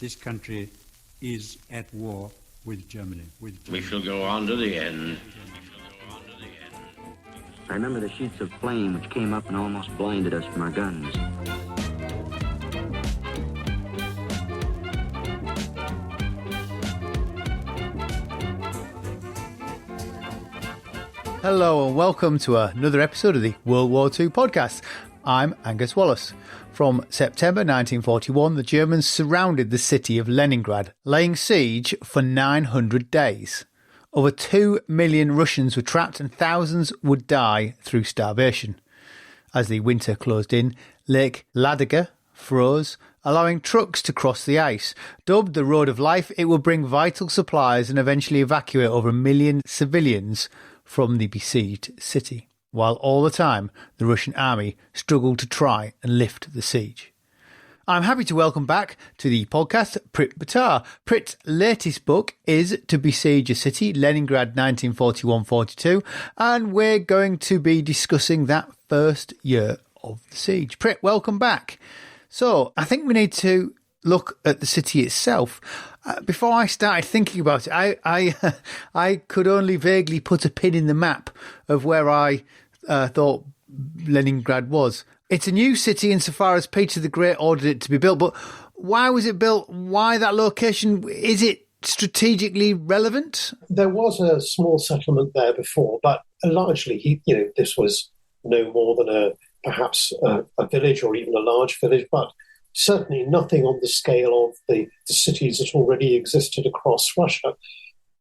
this country is at war with Germany. We shall go on to the end. I remember the sheets of flame which came up and almost blinded us from our guns. Hello and welcome to another episode of the World War II podcast. I'm Angus Wallace. From September 1941, the Germans surrounded the city of Leningrad, laying siege for 900 days. Over 2 million Russians were trapped and thousands would die through starvation. As the winter closed in, Lake Ladoga froze, allowing trucks to cross the ice. Dubbed the Road of Life, it would bring vital supplies and eventually evacuate over 1 million civilians from the besieged city, while all the time the Russian army struggled to try and lift the siege. I'm happy to welcome back to the podcast Prit Buttar. Pritt's latest book is To Besiege a City, Leningrad 1941-42, and we're going to be discussing that first year of the siege. Pritt, welcome back. So I think we need to look at the city itself. Before I started thinking about it, I could only vaguely put a pin in the map of where I thought Leningrad was. It's a new city insofar as Peter the Great ordered it to be built, but why was it built? Why that location? Is it strategically relevant? There was a small settlement there before, but largely, this was no more than perhaps a village or even a large village, but certainly nothing on the scale of the cities that already existed across Russia.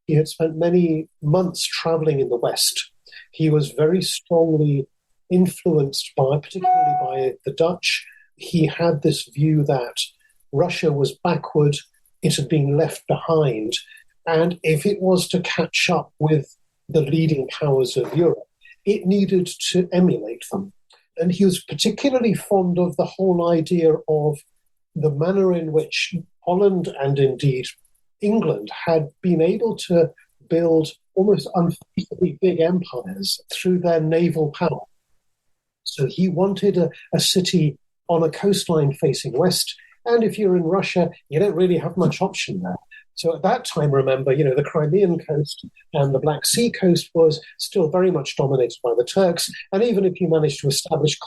He had spent many months traveling in the West. He was very strongly influenced particularly by the Dutch. He had this view that Russia was backward, it had been left behind, and if it was to catch up with the leading powers of Europe, it needed to emulate them. And he was particularly fond of the whole idea of the manner in which Holland and indeed England had been able to build almost unfathomably big empires through their naval power. So he wanted a city on a coastline facing west. And if you're in Russia, you don't really have much option there. So at that time, remember, the Crimean coast and the Black Sea coast was still very much dominated by the Turks. And even if you managed to establish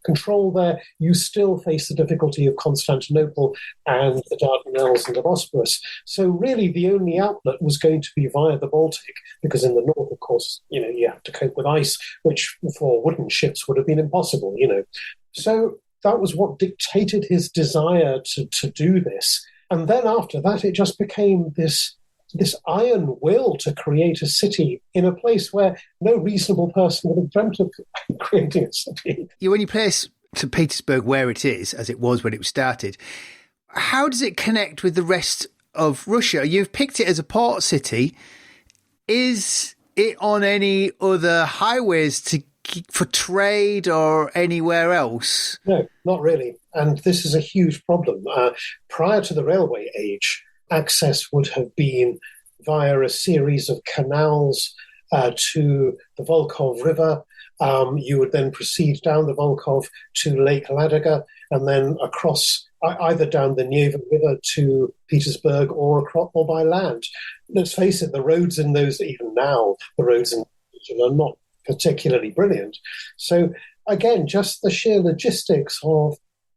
control there, you still face the difficulty of Constantinople and the Dardanelles and the Bosporus. So really the only outlet was going to be via the Baltic, because in the north, of course, you have to cope with ice, which for wooden ships would have been impossible, So that was what dictated his desire to do this. And then after that, it just became this iron will to create a city in a place where no reasonable person would have dreamt of creating a city. When you place St. Petersburg where it is, as it was when it was started, how does it connect with the rest of Russia? You've picked it as a port city. Is it on any other highways for trade or anywhere else? No, not really. And this is a huge problem. Prior to the railway age, access would have been via a series of canals to the Volkhov River. You would then proceed down the Volkhov to Lake Ladoga and then across either down the Neva River to Petersburg or by land. Let's face it, the roads in those, even now, the roads in the region are not particularly brilliant. So again, just the sheer logistics of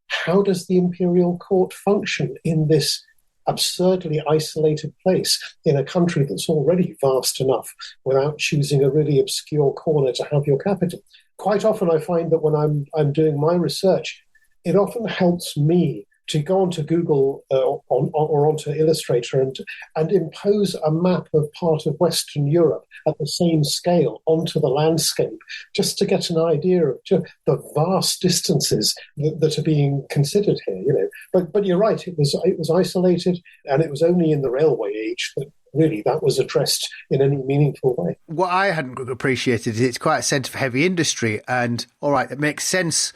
how does the imperial court function in this absurdly isolated place in a country that's already vast enough without choosing a really obscure corner to have your capital. Quite often I find that when I'm doing my research, it often helps me to go onto Google or onto Illustrator and impose a map of part of Western Europe at the same scale onto the landscape, just to get an idea of the vast distances that are being considered here. But you're right, it was isolated, and it was only in the railway age that really that was addressed in any meaningful way. What I hadn't appreciated is it's quite a centre for heavy industry, and all right, it makes sense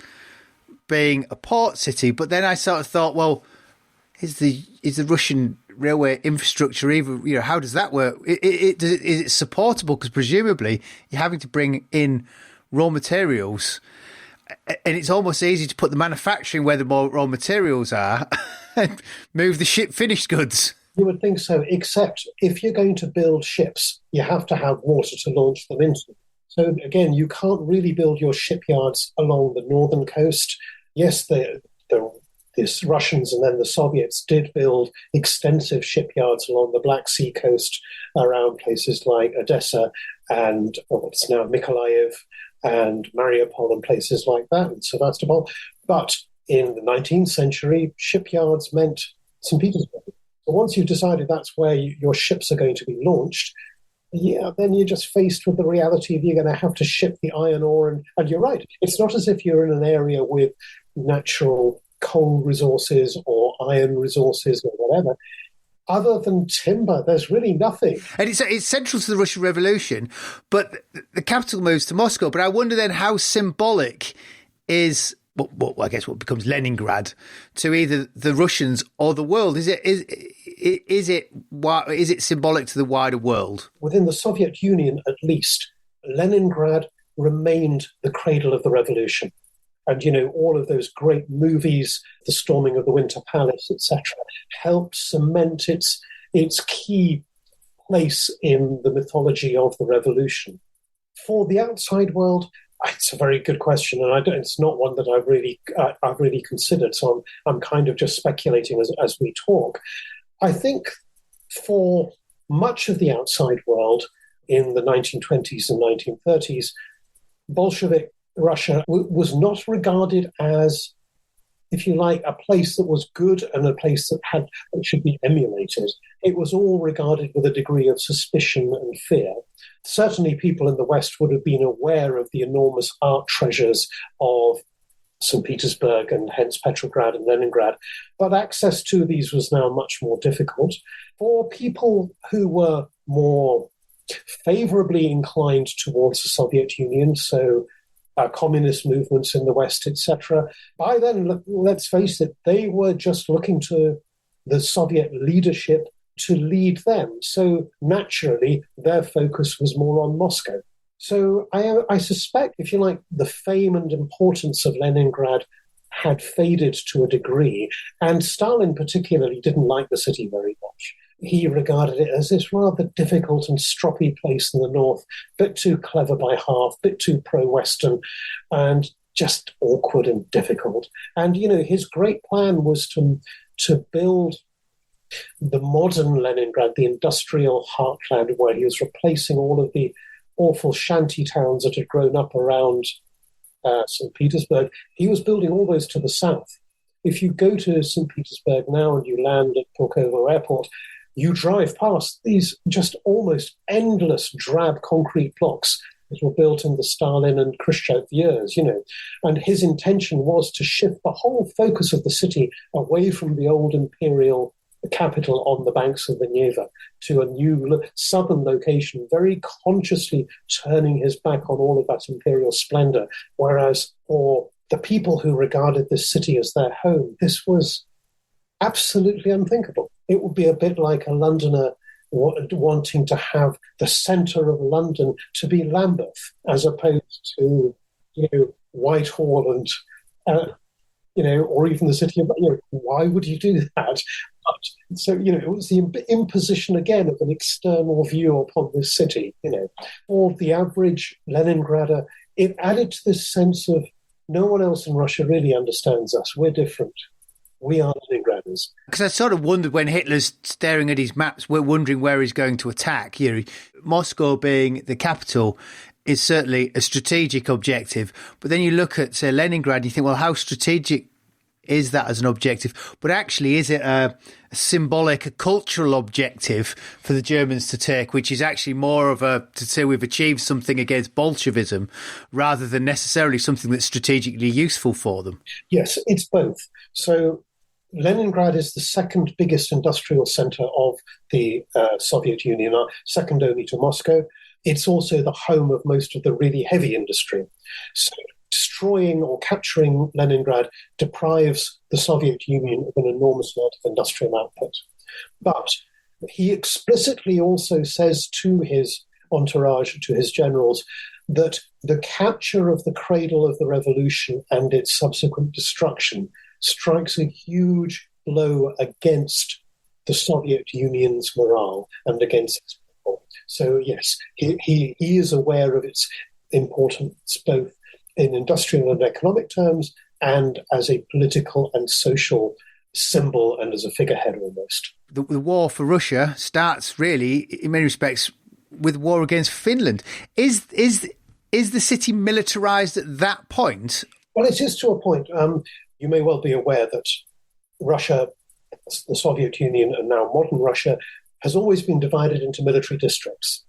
being a port city, but then I sort of thought, well, is the Russian railway infrastructure even, how does that work? Is it supportable? Because presumably you're having to bring in raw materials, and it's almost easy to put the manufacturing where the raw materials are Move the ship finished goods. You would think so, except if you're going to build ships, you have to have water to launch them into. So again, you can't really build your shipyards along the northern coast. Yes, the Russians and then the Soviets did build extensive shipyards along the Black Sea coast around places like Odessa and what's now Mykolaiv and Mariupol and places like that, and Sevastopol. But in the 19th century, shipyards meant St. Petersburg. So once you've decided that's where your ships are going to be launched, then you're just faced with the reality of you're going to have to ship the iron ore. And you're right, it's not as if you're in an area with natural coal resources or iron resources or whatever. Other than timber, there's really nothing. And it's central to the Russian Revolution, but the capital moves to Moscow. But I wonder then how symbolic is... I guess what becomes Leningrad to either the Russians or the world? Is it symbolic to the wider world? Within the Soviet Union, at least, Leningrad remained the cradle of the revolution. And, all of those great movies, the storming of the Winter Palace, etc., helped cement its key place in the mythology of the revolution. For the outside world, it's a very good question, and it's not one that I've really considered. So I'm kind of just speculating as we talk. I think for much of the outside world in the 1920s and 1930s, Bolshevik Russia was not regarded as, if you like, a place that was good and a place that should be emulated. It was all regarded with a degree of suspicion and fear. Certainly people in the West would have been aware of the enormous art treasures of St. Petersburg and hence Petrograd and Leningrad, but access to these was now much more difficult. For people who were more favorably inclined towards the Soviet Union, so communist movements in the West, etc., by then, let's face it, they were just looking to the Soviet leadership to lead them. So naturally, their focus was more on Moscow. So I suspect, if you like, the fame and importance of Leningrad had faded to a degree, and Stalin particularly didn't like the city very much. He regarded it as this rather difficult and stroppy place in the north, bit too clever by half, bit too pro-Western, and just awkward and difficult. And, his great plan was to build the modern Leningrad, the industrial heartland, where he was replacing all of the awful shanty towns that had grown up around St. Petersburg. He was building all those to the south. If you go to St. Petersburg now and you land at Pulkovo Airport, you drive past these just almost endless drab concrete blocks that were built in the Stalin and Khrushchev years, And his intention was to shift the whole focus of the city away from the old imperial capital on the banks of the Neva to a new southern location, very consciously turning his back on all of that imperial splendor. Whereas for the people who regarded this city as their home, this was absolutely unthinkable. It would be a bit like a Londoner wanting to have the centre of London to be Lambeth, as opposed to, Whitehall and, or even the city of, why would you do that? But, so, it was the imposition again of an external view upon this city, For the average Leningrader, it added to this sense of no one else in Russia really understands us. We're different. We are Leningraders. Because I sort of wondered when Hitler's staring at his maps, we're wondering where he's going to attack. Moscow being the capital is certainly a strategic objective. But then you look at, say, Leningrad, and you think, well, how strategic is that as an objective? But actually, is it a symbolic, a cultural objective for the Germans to take, which is actually more of to say we've achieved something against Bolshevism rather than necessarily something that's strategically useful for them? Yes, it's both. So Leningrad is the second biggest industrial center of the Soviet Union, second only to Moscow. It's also the home of most of the really heavy industry. So destroying or capturing Leningrad deprives the Soviet Union of an enormous amount of industrial output. But he explicitly also says to his entourage, to his generals, that the capture of the cradle of the revolution and its subsequent destruction strikes a huge blow against the Soviet Union's morale and against its people. So yes, he is aware of its importance both in industrial and economic terms and as a political and social symbol and as a figurehead almost. The war for Russia starts really, in many respects, with war against Finland. Is the city militarized at that point? Well, it is to a point. You may well be aware that Russia, the Soviet Union, and now modern Russia, has always been divided into military districts.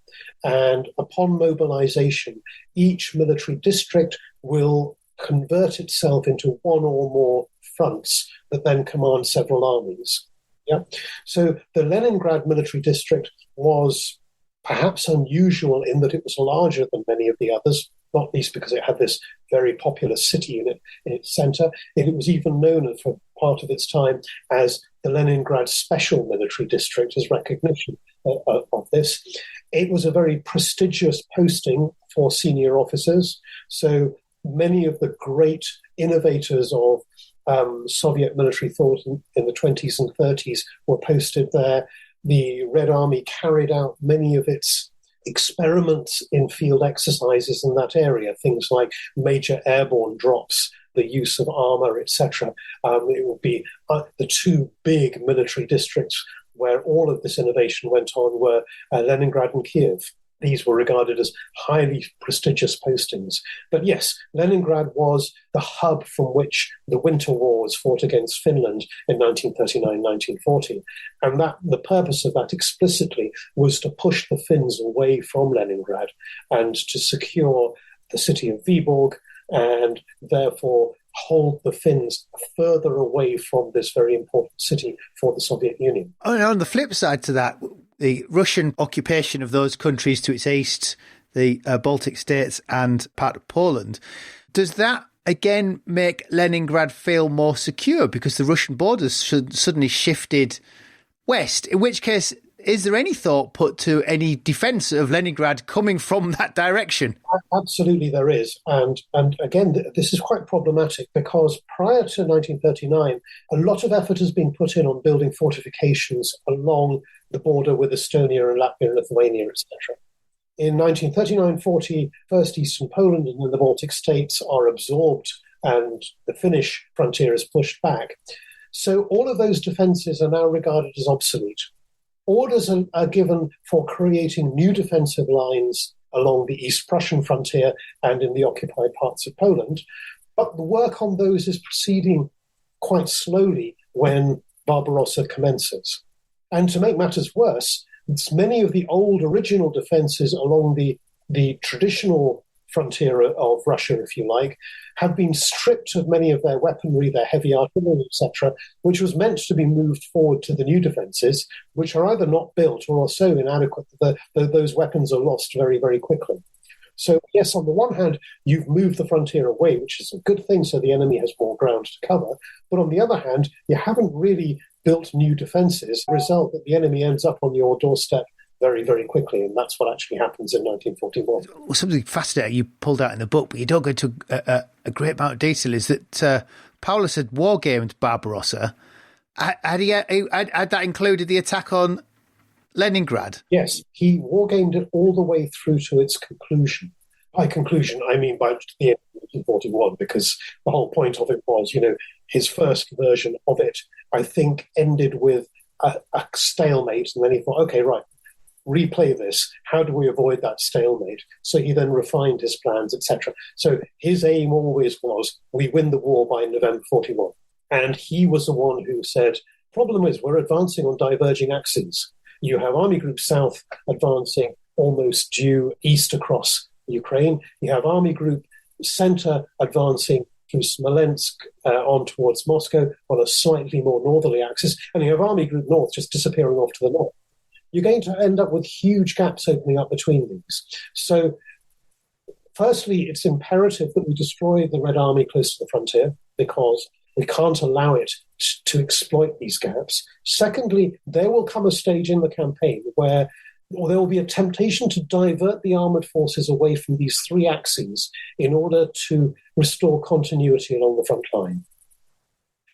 And upon mobilization, each military district will convert itself into one or more fronts that then command several armies. Yeah. So the Leningrad military district was perhaps unusual in that it was larger than many of the others, not least because it had this very populous city in its center. It was even known for part of its time as the Leningrad Special Military District, as recognition of this. It was a very prestigious posting for senior officers. So many of the great innovators of Soviet military thought in the 20s and 30s were posted there. The Red Army carried out many of its experiments in field exercises in that area, things like major airborne drops, the use of armor, etc. It would be the two big military districts where all of this innovation went on were Leningrad and Kiev. These were regarded as highly prestigious postings. But yes, Leningrad was the hub from which the Winter War was fought against Finland in 1939-1940. And that the purpose of that explicitly was to push the Finns away from Leningrad and to secure the city of Viborg and therefore hold the Finns further away from this very important city for the Soviet Union. Oh, and on the flip side to that, the Russian occupation of those countries to its east, the Baltic states and part of Poland, does that again make Leningrad feel more secure because the Russian borders suddenly shifted west? In which case, is there any thought put to any defence of Leningrad coming from that direction? Absolutely there is. And again, this is quite problematic because prior to 1939, a lot of effort has been put in on building fortifications along the border with Estonia and Latvia and Lithuania, etc. In 1939-40, first Eastern Poland and then the Baltic states are absorbed and the Finnish frontier is pushed back. So all of those defences are now regarded as obsolete. Orders are given for creating new defensive lines along the East Prussian frontier and in the occupied parts of Poland. But the work on those is proceeding quite slowly when Barbarossa commences. And to make matters worse, many of the old original defences along the traditional frontier of Russia, if you like, have been stripped of many of their weaponry, their heavy artillery, etc., which was meant to be moved forward to the new defences, which are either not built or are so inadequate that those weapons are lost very, very quickly. So, yes, on the one hand, you've moved the frontier away, which is a good thing, so the enemy has more ground to cover. But on the other hand, you haven't really built new defences, the result that the enemy ends up on your doorstep very, very quickly, and that's what actually happens in 1941. Well, something fascinating you pulled out in the book, but you don't go into a great amount of detail, is that Paulus had wargamed Barbarossa. Had that included the attack on Leningrad? Yes, he wargamed it all the way through to its conclusion. By conclusion, I mean by the end of 1941, because the whole point of it was, his first version of it, I think, ended with a stalemate, and then he thought, okay, right, replay this. How do we avoid that stalemate? So he then refined his plans, etc. So his aim always was, we win the war by November 41. And he was the one who said, problem is we're advancing on diverging axes. You have Army Group South advancing almost due east across Ukraine. You have Army Group Center advancing through Smolensk on towards Moscow on a slightly more northerly axis. And you have Army Group North just disappearing off to the north. You're going to end up with huge gaps opening up between these. So, firstly, it's imperative that we destroy the Red Army close to the frontier because we can't allow it to exploit these gaps. Secondly, there will come a stage in the campaign where there will be a temptation to divert the armoured forces away from these three axes in order to restore continuity along the front line.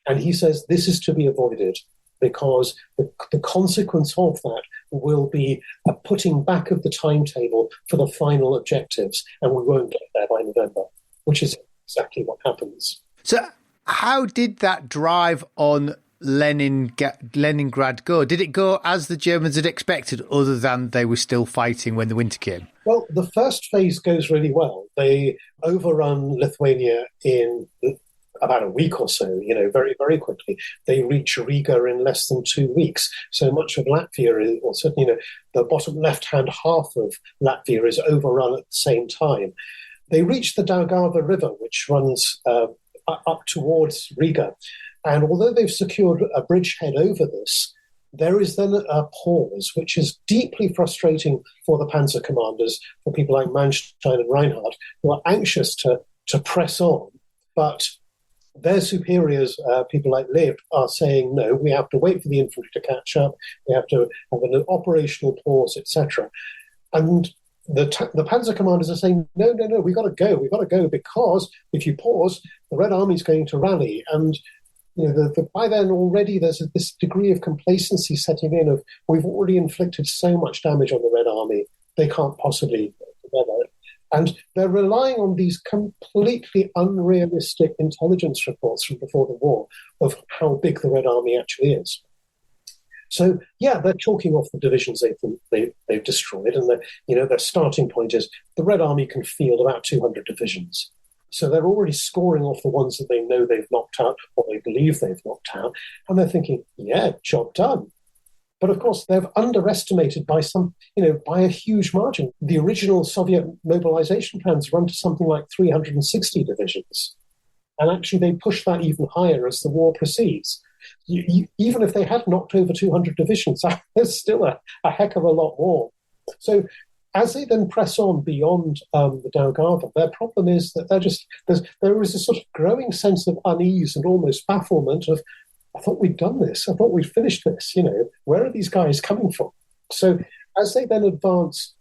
And he says this is to be avoided because the consequence of that will be a putting back of the timetable for the final objectives, and we won't get there by November, which is exactly what happens. So how did that drive on Leningrad go? Did it go as the Germans had expected, other than they were still fighting when the winter came? Well, the first phase goes really well. They overrun Lithuania in about a week or so, very, very quickly. They reach Riga in less than 2 weeks. So much of Latvia, or certainly the bottom left-hand half of Latvia is overrun at the same time. They reach the Daugava River, which runs up towards Riga. And although they've secured a bridgehead over this, there is then a pause, which is deeply frustrating for the panzer commanders, for people like Manstein and Reinhardt, who are anxious to press on. But their superiors, people like Lev, are saying, no, we have to wait for the infantry to catch up, we have to have an operational pause, etc. And the panzer commanders are saying, no, we've got to go, because if you pause, the Red Army is going to rally. And by then already there's this degree of complacency setting in of, we've already inflicted so much damage on the Red Army, they can't possibly together. And they're relying on these completely unrealistic intelligence reports from before the war of how big the Red Army actually is. So, yeah, they're chalking off the divisions they've destroyed, and their starting point is the Red Army can field about 200 divisions. So they're already scoring off the ones that they know they've knocked out, or they believe they've knocked out, and they're thinking, yeah, job done. But of course, they've underestimated by by a huge margin. The original Soviet mobilization plans run to something like 360 divisions. And actually, they push that even higher as the war proceeds. Even if they had knocked over 200 divisions, there's still a heck of a lot more. So as they then press on beyond the Daugava, their problem is that there is a sort of growing sense of unease and almost bafflement of, I thought we'd done this. I thought we'd finished this. Where are these guys coming from? So as they then advance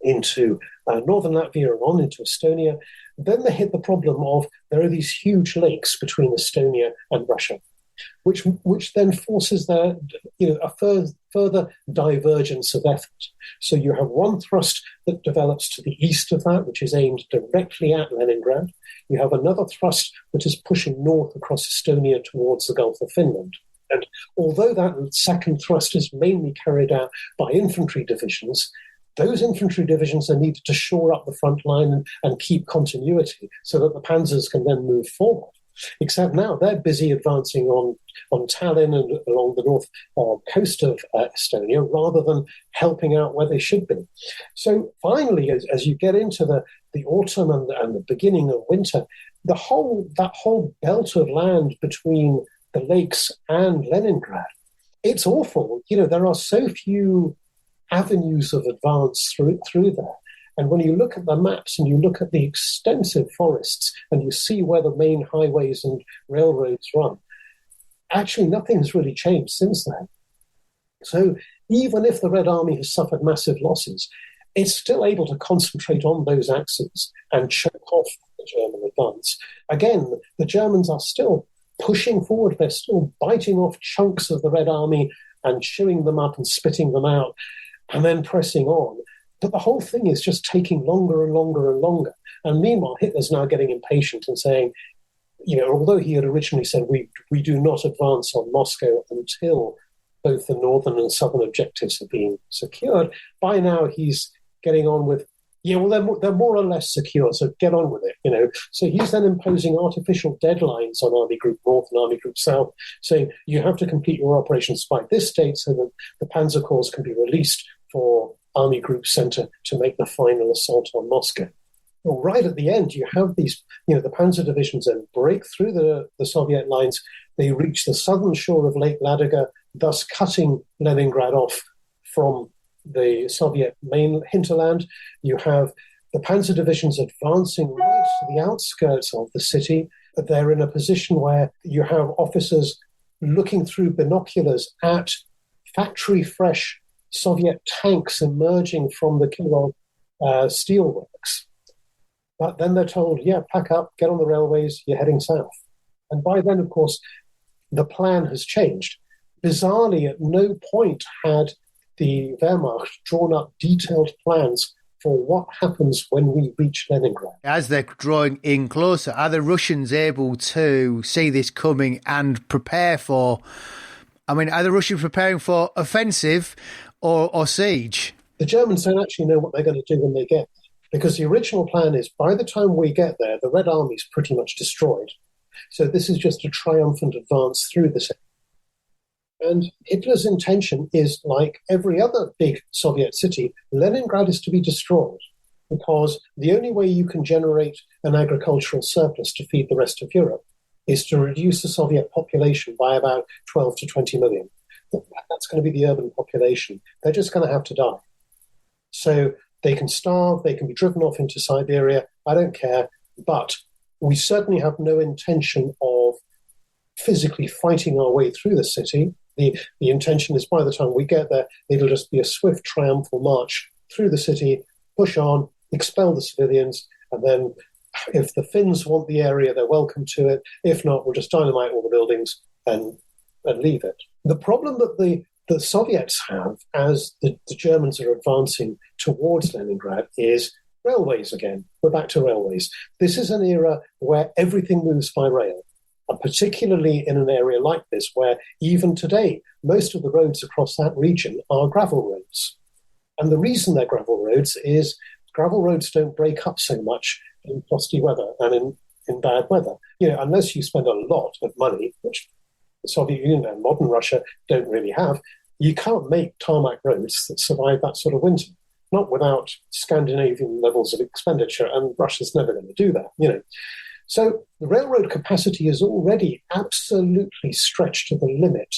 into northern Latvia and on into Estonia, then they hit the problem of there are these huge lakes between Estonia and Russia, which then forces a further divergence of effort. So you have one thrust that develops to the east of that, which is aimed directly at Leningrad. You have another thrust that is pushing north across Estonia towards the Gulf of Finland. And although that second thrust is mainly carried out by infantry divisions, those infantry divisions are needed to shore up the front line and keep continuity so that the panzers can then move forward. Except now they're busy advancing on Tallinn and along the north coast of Estonia rather than helping out where they should be. So finally, as you get into the autumn and the beginning of winter, that whole belt of land between the lakes and Leningrad, it's awful. There are so few avenues of advance through there. And when you look at the maps and you look at the extensive forests and you see where the main highways and railroads run, actually nothing's really changed since then. So even if the Red Army has suffered massive losses, it's still able to concentrate on those axes and choke off the German advance. Again, the Germans are still pushing forward. They're still biting off chunks of the Red Army and chewing them up and spitting them out and then pressing on. But the whole thing is just taking longer and longer and longer. And meanwhile, Hitler's now getting impatient and saying, although he had originally said we do not advance on Moscow until both the northern and southern objectives have been secured, by now he's getting on with, they're more or less secure, so get on with it, So he's then imposing artificial deadlines on Army Group North and Army Group South, saying you have to complete your operations by this date so that the Panzer Corps can be released for Army Group Center to make the final assault on Moscow. Well, right at the end, you have these, the Panzer divisions then break through the Soviet lines. They reach the southern shore of Lake Ladoga, thus cutting Leningrad off from the Soviet main hinterland. You have the Panzer divisions advancing right to the outskirts of the city. They're in a position where you have officers looking through binoculars at factory-fresh Soviet tanks emerging from the Kirov steelworks. But then they're told, pack up, get on the railways, you're heading south. And by then, of course, the plan has changed. Bizarrely, at no point had the Wehrmacht drawn up detailed plans for what happens when we reach Leningrad. As they're drawing in closer, are the Russians able to see this coming and prepare for... I mean, are the Russians preparing for offensive or siege? The Germans don't actually know what they're going to do when they get there, because the original plan is by the time we get there, the Red Army's pretty much destroyed. So this is just a triumphant advance through the city. And Hitler's intention is, like every other big Soviet city, Leningrad is to be destroyed, because the only way you can generate an agricultural surplus to feed the rest of Europe is to reduce the Soviet population by about 12 to 20 million. That's going to be the urban population. They're just going to have to die. So they can starve, they can be driven off into Siberia, I don't care, but we certainly have no intention of physically fighting our way through the city. The intention is by the time we get there, it'll just be a swift triumphal march through the city, push on, expel the civilians, and then if the Finns want the area, they're welcome to it. If not, we'll just dynamite all the buildings and leave it. The problem that the Soviets have as the Germans are advancing towards Leningrad is railways again. We're back to railways. This is an era where everything moves by rail. And particularly in an area like this, where even today, most of the roads across that region are gravel roads. And the reason they're gravel roads is gravel roads don't break up so much in frosty weather and in bad weather. Unless you spend a lot of money, which the Soviet Union and modern Russia don't really have, you can't make tarmac roads that survive that sort of winter. Not without Scandinavian levels of expenditure, and Russia's never going to do that, So the railroad capacity is already absolutely stretched to the limit,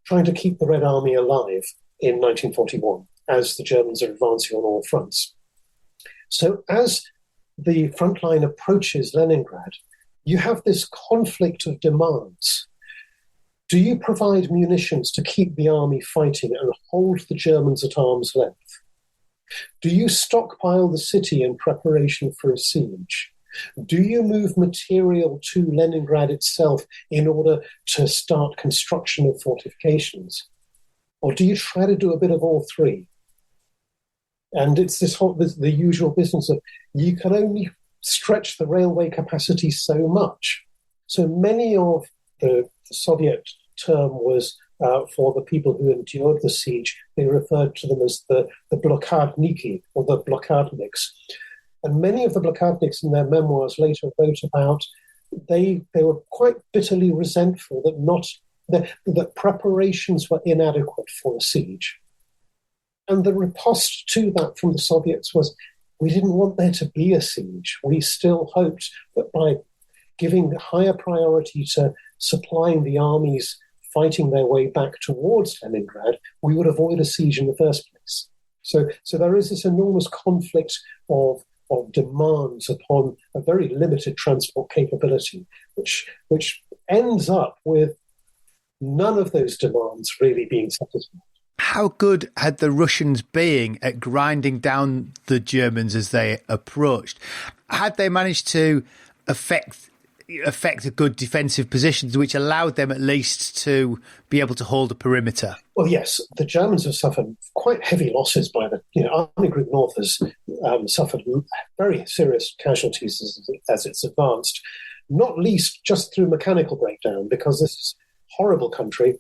trying to keep the Red Army alive in 1941 as the Germans are advancing on all fronts. So as the front line approaches Leningrad, you have this conflict of demands. Do you provide munitions to keep the army fighting and hold the Germans at arm's length? Do you stockpile the city in preparation for a siege? Do you move material to Leningrad itself in order to start construction of fortifications? Or do you try to do a bit of all three? And it's the usual business of you can only stretch the railway capacity so much. So many of the Soviet term was for the people who endured the siege. They referred to them as the blokadniki or the blokadniks. And many of the blokadniks in their memoirs later wrote about they were quite bitterly resentful that preparations were inadequate for a siege. And the riposte to that from the Soviets was, we didn't want there to be a siege. We still hoped that by giving higher priority to supplying the armies fighting their way back towards Leningrad, we would avoid a siege in the first place. So there is this enormous conflict of demands upon a very limited transport capability, which ends up with none of those demands really being satisfied. How good had the Russians been at grinding down the Germans as they approached? Had they managed to affect a good defensive positions, which allowed them at least to be able to hold a perimeter? Well, yes, the Germans have suffered quite heavy losses by Army Group North has suffered very serious casualties as it's advanced, not least just through mechanical breakdown, because this is a horrible country.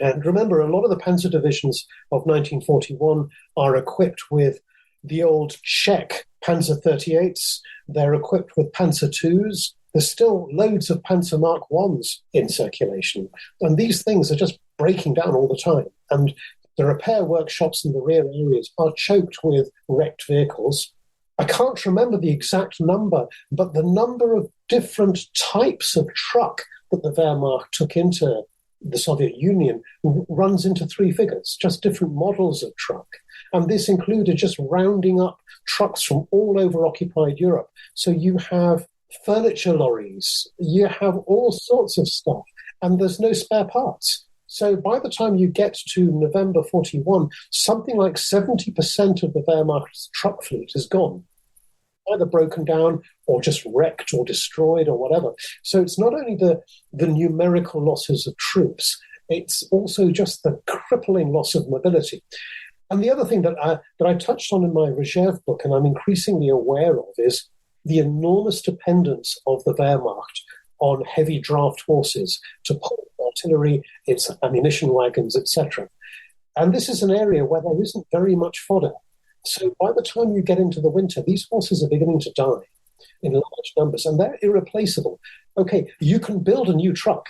And remember, a lot of the panzer divisions of 1941 are equipped with the old Czech Panzer 38s. They're equipped with Panzer IIs. There's still loads of Panzer Mark Is in circulation. And these things are just breaking down all the time. And the repair workshops in the rear areas are choked with wrecked vehicles. I can't remember the exact number, but the number of different types of truck that the Wehrmacht took into the Soviet Union runs into three figures, just different models of truck. And this included just rounding up trucks from all over occupied Europe. So you have furniture lorries, you have all sorts of stuff, and there's no spare parts. So by the time you get to November 41, something like 70% of the Wehrmacht's truck fleet is gone. either broken down or just wrecked or destroyed or whatever. So it's not only the numerical losses of troops, it's also just the crippling loss of mobility. And the other thing that I touched on in my Reserve book, and I'm increasingly aware of, is the enormous dependence of the Wehrmacht on heavy draft horses to pull artillery, its ammunition wagons, etc. And this is an area where there isn't very much fodder. So by the time you get into the winter, these horses are beginning to die in large numbers, and they're irreplaceable. Okay, you can build a new truck.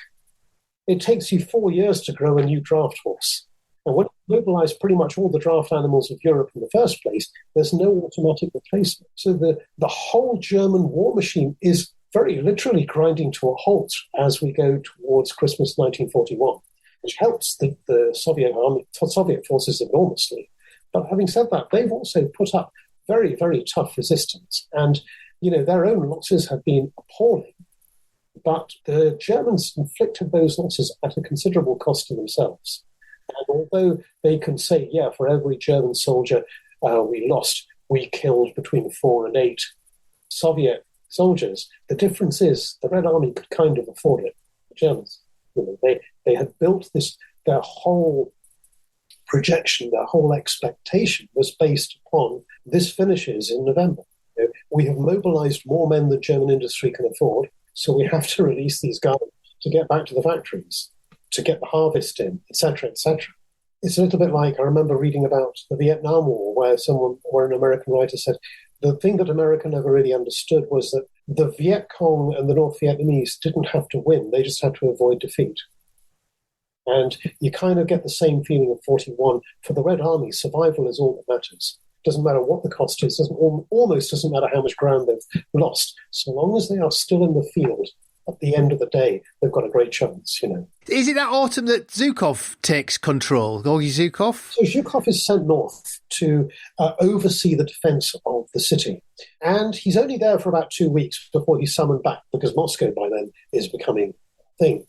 It takes you 4 years to grow a new draft horse. And when you mobilize pretty much all the draft animals of Europe in the first place, there's no automatic replacement. So the whole German war machine is very literally grinding to a halt as we go towards Christmas 1941, which helps the Soviet army, Soviet forces enormously. But having said that, they've also put up very, very tough resistance. And, their own losses have been appalling. But the Germans inflicted those losses at a considerable cost to themselves. And although they can say, for every German soldier we lost, we killed between 4 and 8 Soviet soldiers, the difference is the Red Army could kind of afford it. The Germans, they had built this, their whole projection, their whole expectation was based upon this finishes in November. We have mobilized more men than German industry can afford, so we have to release these guys to get back to the factories, to get the harvest in, etc., etc. It's a little bit like, I remember reading about the Vietnam War, where an American writer said, the thing that America never really understood was that the Viet Cong and the North Vietnamese didn't have to win, they just had to avoid defeat. And you kind of get the same feeling of 41. For the Red Army, survival is all that matters. Doesn't matter what the cost is, almost doesn't matter how much ground they've lost. So long as they are still in the field, at the end of the day, they've got a great chance, Is it that autumn that Zhukov takes control, Gorgy Zhukov? So Zhukov is sent north to oversee the defense of the city. And he's only there for about 2 weeks before he's summoned back, because Moscow by then is becoming a thing.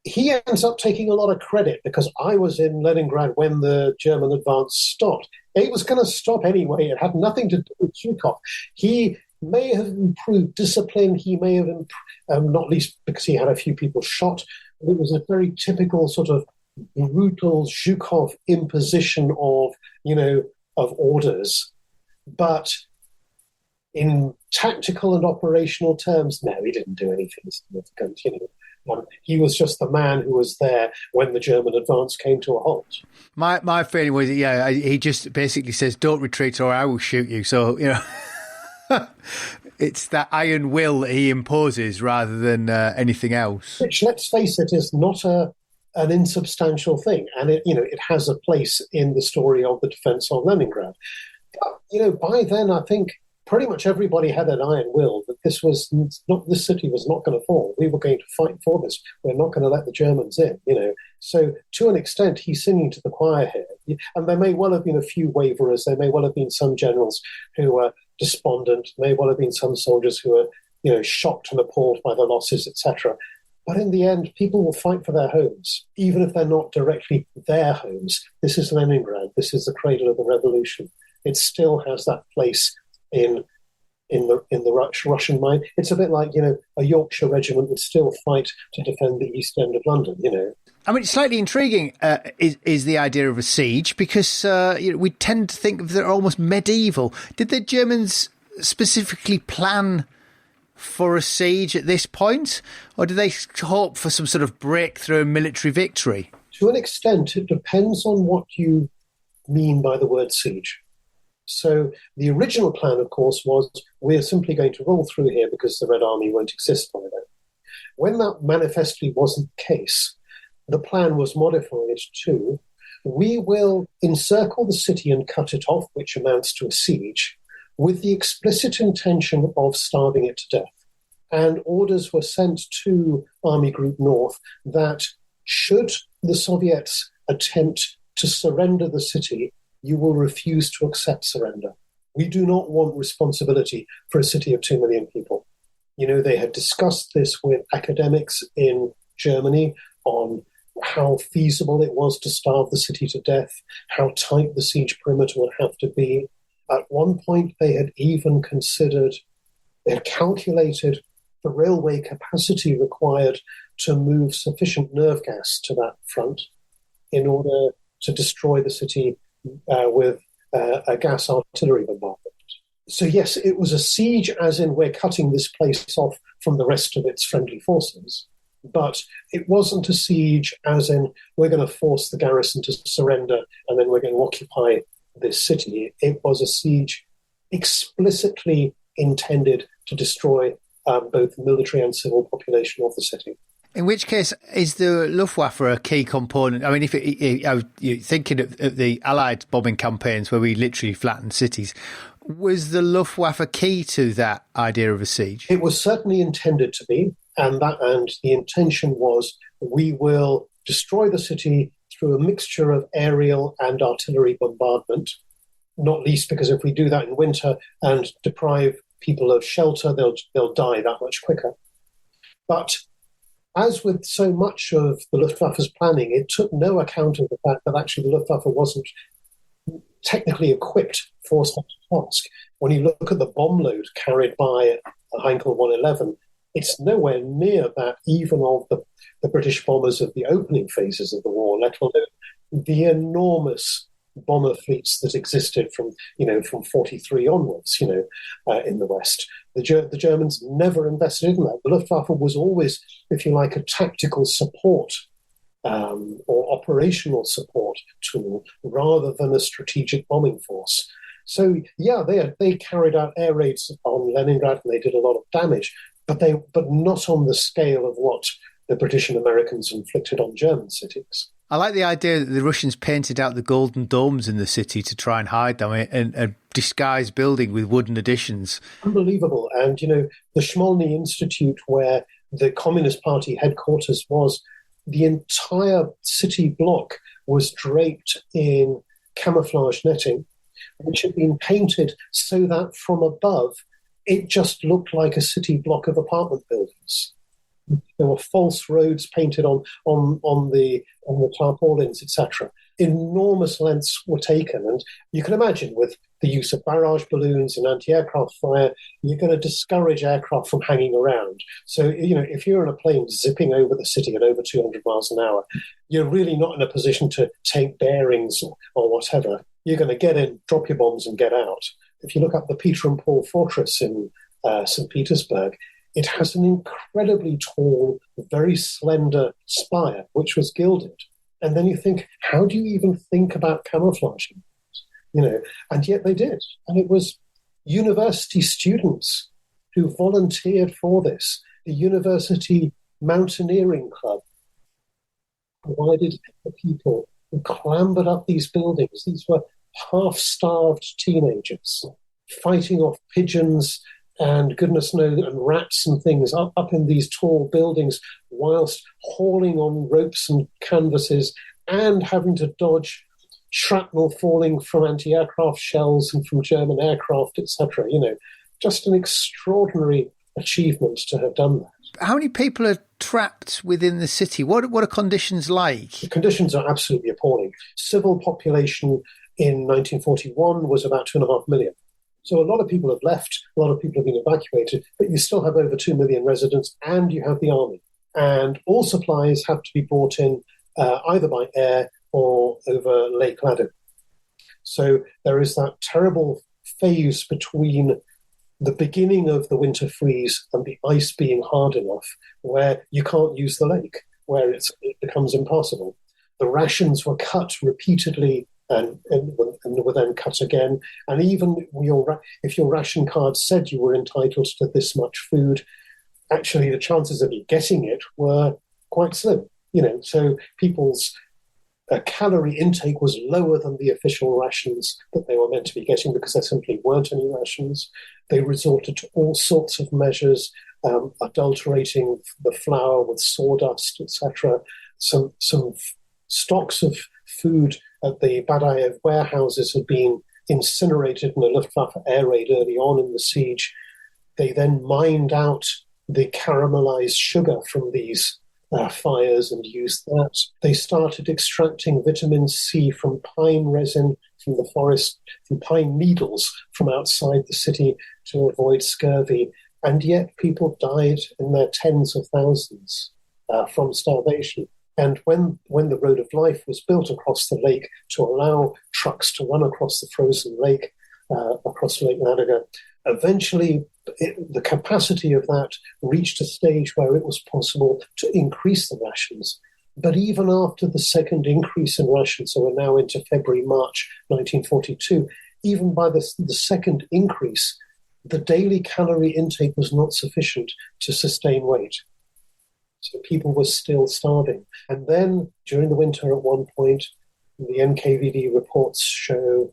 He ends up taking a lot of credit because I was in Leningrad when the German advance stopped. It was going to stop anyway. It had nothing to do with Zhukov. He may have improved discipline. He may have, not least because he had a few people shot. It was a very typical sort of brutal Zhukov imposition of orders. But in tactical and operational terms, no, he didn't do anything significant. He was just the man who was there when the German advance came to a halt. My feeling was, he just basically says, "Don't retreat, or I will shoot you." So it's that iron will that he imposes rather than anything else. Which, let's face it, is not an insubstantial thing, and it has a place in the story of the defense of Leningrad. But, by then, I think pretty much everybody had an iron will that this city was not going to fall. We were going to fight for this. We're not going to let the Germans in, So to an extent, he's singing to the choir here. And there may well have been a few waverers. There may well have been some generals who were despondent. May well have been some soldiers who were, shocked and appalled by the losses, etc. But in the end, people will fight for their homes, even if they're not directly their homes. This is Leningrad. This is the cradle of the revolution. It still has that place in the Russian mind. It's a bit like, a Yorkshire regiment would still fight to defend the East End of London, I mean, slightly intriguing is the idea of a siege, because we tend to think of they're almost medieval. Did the Germans specifically plan for a siege at this point, or did they hope for some sort of breakthrough military victory? To an extent, it depends on what you mean by the word siege. So the original plan, of course, was we're simply going to roll through here because the Red Army won't exist by then. When that manifestly wasn't the case, the plan was modified to, we will encircle the city and cut it off, which amounts to a siege, with the explicit intention of starving it to death. And orders were sent to Army Group North that should the Soviets attempt to surrender the city, you will refuse to accept surrender. We do not want responsibility for a city of 2 million people. They had discussed this with academics in Germany on how feasible it was to starve the city to death, how tight the siege perimeter would have to be. At one point, they had calculated the railway capacity required to move sufficient nerve gas to that front in order to destroy the city with a gas artillery bombardment. So yes, it was a siege as in we're cutting this place off from the rest of its friendly forces, but it wasn't a siege as in we're going to force the garrison to surrender and then we're going to occupy this city. It was a siege explicitly intended to destroy both the military and civil population of the city. In which case, is the Luftwaffe a key component? I mean, you're thinking of the Allied bombing campaigns where we literally flattened cities, was the Luftwaffe key to that idea of a siege? It was certainly intended to be, and the intention was we will destroy the city through a mixture of aerial and artillery bombardment, not least because if we do that in winter and deprive people of shelter, they'll die that much quicker. But as with so much of the Luftwaffe's planning, it took no account of the fact that actually the Luftwaffe wasn't technically equipped for such a task. When you look at the bomb load carried by a Heinkel 111, it's nowhere near that even of the British bombers of the opening phases of the war, let alone the enormous bomber fleets that existed from 43 onwards, in the West. The Germans never invested in that. The Luftwaffe was always, if you like, a tactical support or operational support tool rather than a strategic bombing force. So, yeah, they carried out air raids on Leningrad and they did a lot of damage, but not on the scale of what the British and Americans inflicted on German cities. I like the idea that the Russians painted out the golden domes in the city to try and hide them and disguise building with wooden additions. Unbelievable. And, the Smolny Institute, where the Communist Party headquarters was, the entire city block was draped in camouflage netting, which had been painted so that from above, it just looked like a city block of apartment buildings. There were false roads painted on the tarpaulins, etc. Enormous lengths were taken, and you can imagine with the use of barrage balloons and anti-aircraft fire, you're going to discourage aircraft from hanging around. So, if you're in a plane zipping over the city at over 200 miles an hour, you're really not in a position to take bearings or whatever. You're going to get in, drop your bombs, and get out. If you look up the Peter and Paul Fortress in St. Petersburg, it has an incredibly tall, very slender spire, which was gilded. And then you think, how do you even think about camouflaging? And yet they did. And it was university students who volunteered for this. The University Mountaineering Club provided the people who clambered up these buildings. These were half-starved teenagers fighting off pigeons and goodness knows, and rats and things up in these tall buildings whilst hauling on ropes and canvases and having to dodge shrapnel falling from anti-aircraft shells and from German aircraft, etc. Just an extraordinary achievement to have done that. How many people are trapped within the city? What are conditions like? The conditions are absolutely appalling. Civil population in 1941 was about 2.5 million. So a lot of people have left, a lot of people have been evacuated, but you still have over 2 million residents and you have the army. And all supplies have to be brought in either by air or over Lake Ladoga. So there is that terrible phase between the beginning of the winter freeze and the ice being hard enough where you can't use the lake, where it becomes impossible. The rations were cut repeatedly and were then cut again. And even if your ration card said you were entitled to this much food, actually the chances of you getting it were quite slim. So people's calorie intake was lower than the official rations that they were meant to be getting because there simply weren't any rations. They resorted to all sorts of measures, adulterating the flour with sawdust, etc. Some stocks of food at the Badaev warehouses had been incinerated in a Luftwaffe air raid early on in the siege. They then mined out the caramelized sugar from these fires and used that. They started extracting vitamin C from pine resin from the forest, from pine needles from outside the city to avoid scurvy. And yet people died in their tens of thousands from starvation. And when the Road of Life was built across the lake to allow trucks to run across the frozen lake, across Lake Ladoga, eventually the capacity of that reached a stage where it was possible to increase the rations. But even after the second increase in rations, so we're now into February, March 1942, even by the second increase, the daily calorie intake was not sufficient to sustain weight. So people were still starving. And then during the winter at one point, the NKVD reports show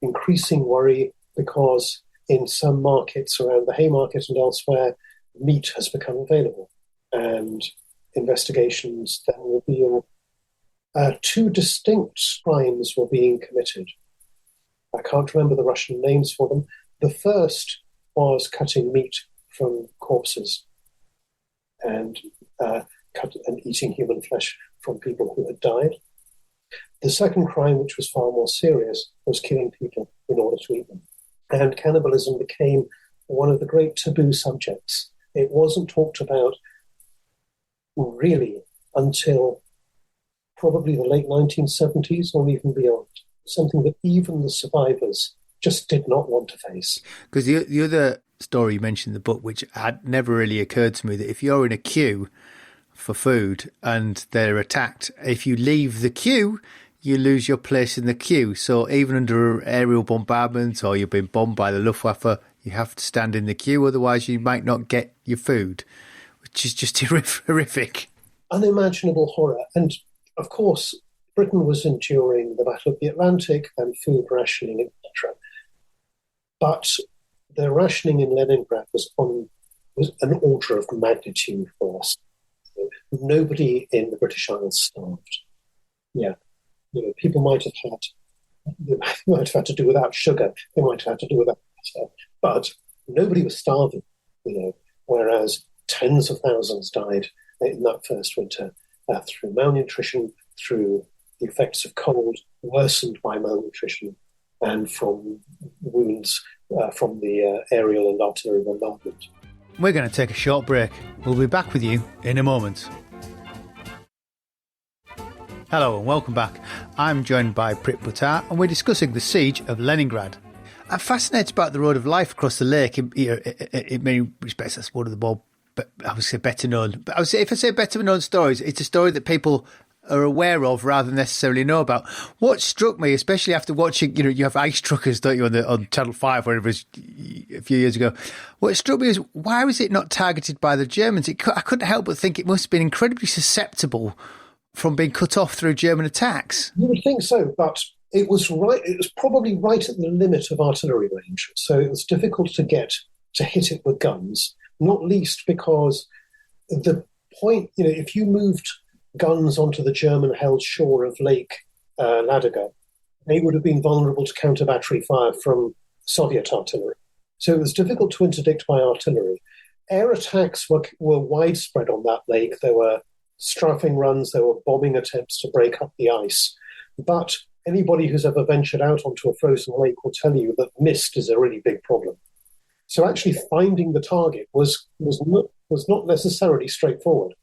increasing worry because in some markets around the Haymarket and elsewhere, meat has become available. And investigations then reveal two distinct crimes were being committed. I can't remember the Russian names for them. The first was cutting meat from corpses and eating human flesh from people who had died. The second crime, which was far more serious, was killing people in order to eat them. And cannibalism became one of the great taboo subjects. It wasn't talked about really until probably the late 1970s or even beyond. Something that even the survivors just did not want to face. Because the other story you mentioned in the book, which had never really occurred to me, that if you're in a queue for food and they're attacked, if you leave the queue, you lose your place in the queue. So even under aerial bombardment or you've been bombed by the Luftwaffe, you have to stand in the queue, otherwise you might not get your food, which is just horrific. Unimaginable horror. And of course, Britain was enduring the Battle of the Atlantic and food rationing, etc. But the rationing in Leningrad was an order of magnitude worse. Nobody in the British Isles starved. Yeah. People might have had to do without sugar. They might have had to do without butter. But nobody was starving, whereas tens of thousands died in that first winter through malnutrition, through the effects of cold, worsened by malnutrition, and from wounds from the aerial and artillery bombardment. We're going to take a short break. We'll be back with you in a moment. Hello and welcome back. I'm joined by Prit Buttar and we're discussing the siege of Leningrad. I'm fascinated about the Road of Life across the lake. In many respects, that's one of the more, I would say, better known. But if I say better known stories, it's a story that people are aware of rather than necessarily know about. What struck me, especially after watching, you have Ice Truckers, don't you, on Channel 5, whatever it was, a few years ago. What struck me is, why was it not targeted by the Germans? I couldn't help but think it must have been incredibly susceptible from being cut off through German attacks. You would think so, but it was right. It was probably right at the limit of artillery range, so it was difficult to hit it with guns. Not least because the point, if you moved guns onto the German-held shore of Lake Ladoga, they would have been vulnerable to counter-battery fire from Soviet artillery. So it was difficult to interdict by artillery. Air attacks were widespread on that lake. There were strafing runs, there were bombing attempts to break up the ice. But anybody who's ever ventured out onto a frozen lake will tell you that mist is a really big problem. So actually finding the target was not necessarily straightforward.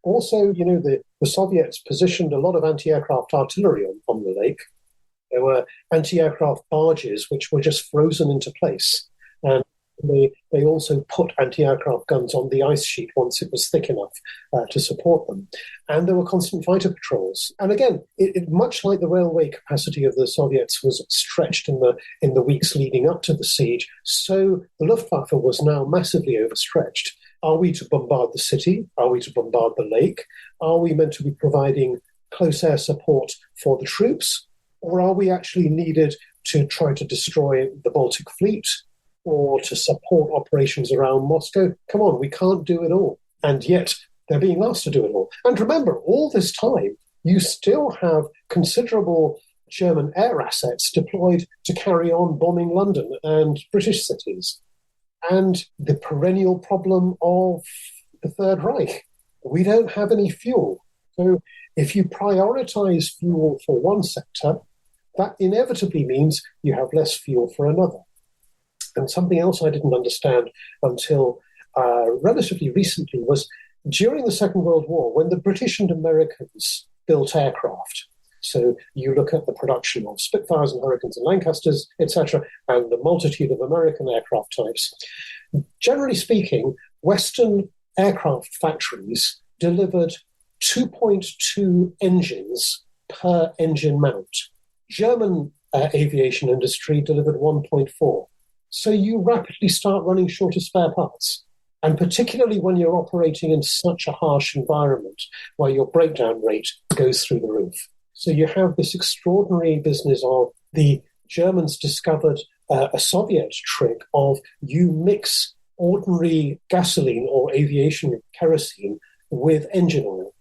Also, the Soviets positioned a lot of anti-aircraft artillery on the lake. There were anti-aircraft barges which were just frozen into place. And they also put anti-aircraft guns on the ice sheet once it was thick enough to support them. And there were constant fighter patrols. And again, it much like the railway capacity of the Soviets was stretched in the weeks leading up to the siege, so the Luftwaffe was now massively overstretched. Are we to bombard the city? Are we to bombard the lake? Are we meant to be providing close air support for the troops? Or are we actually needed to try to destroy the Baltic fleet or to support operations around Moscow? Come on, we can't do it all. And yet they're being asked to do it all. And remember, all this time, you still have considerable German air assets deployed to carry on bombing London and British cities. And the perennial problem of the Third Reich. we don't have any fuel. So if you prioritize fuel for one sector, that inevitably means you have less fuel for another. And something else I didn't understand until relatively recently was during the Second World War, when the British and Americans built aircraft. So you look at the production of Spitfires and Hurricanes and Lancasters, etc., and the multitude of American aircraft types. Generally speaking, Western aircraft factories delivered 2.2 engines per engine mount. German aviation industry delivered 1.4. So you rapidly start running short of spare parts. And particularly when you're operating in such a harsh environment where your breakdown rate goes through the roof. So you have this extraordinary business of the Germans discovered a Soviet trick of you mix ordinary gasoline or aviation kerosene with engine oil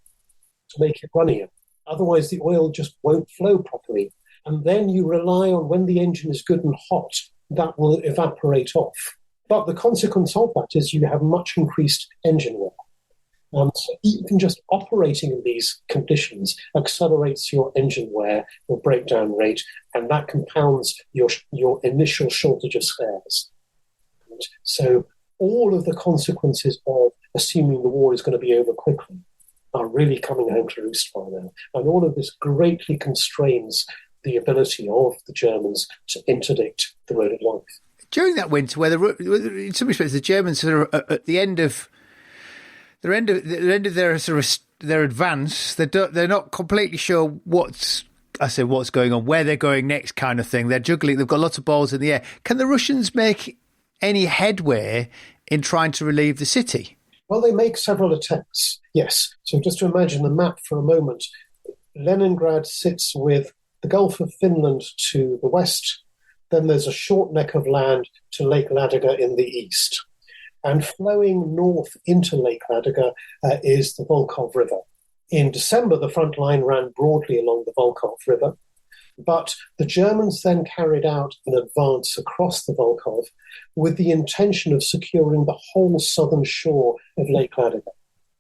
to make it runnier. Otherwise, the oil just won't flow properly. And then you rely on when the engine is good and hot, that will evaporate off. But the consequence of that is you have much increased engine wear. So even just operating in these conditions accelerates your engine wear, your breakdown rate, and that compounds your initial shortage of spares. And so all of the consequences of assuming the war is going to be over quickly are really coming home to roost by now. And all of this greatly constrains the ability of the Germans to interdict the road of life. During that winter, where in some respects the Germans are at the end of their their advance, they're not completely sure what's going on, where they're going next, kind of thing. They're juggling. They've got lots of balls in the air. Can the Russians make any headway in trying to relieve the city? Well, they make several attempts. Yes. So just to imagine the map for a moment, Leningrad sits with the Gulf of Finland to the west. Then there's a short neck of land to Lake Ladoga in the east. And flowing north into Lake Ladoga is the Volkhov River. In December, the front line ran broadly along the Volkhov River, but the Germans then carried out an advance across the Volkhov with the intention of securing the whole southern shore of Lake Ladoga.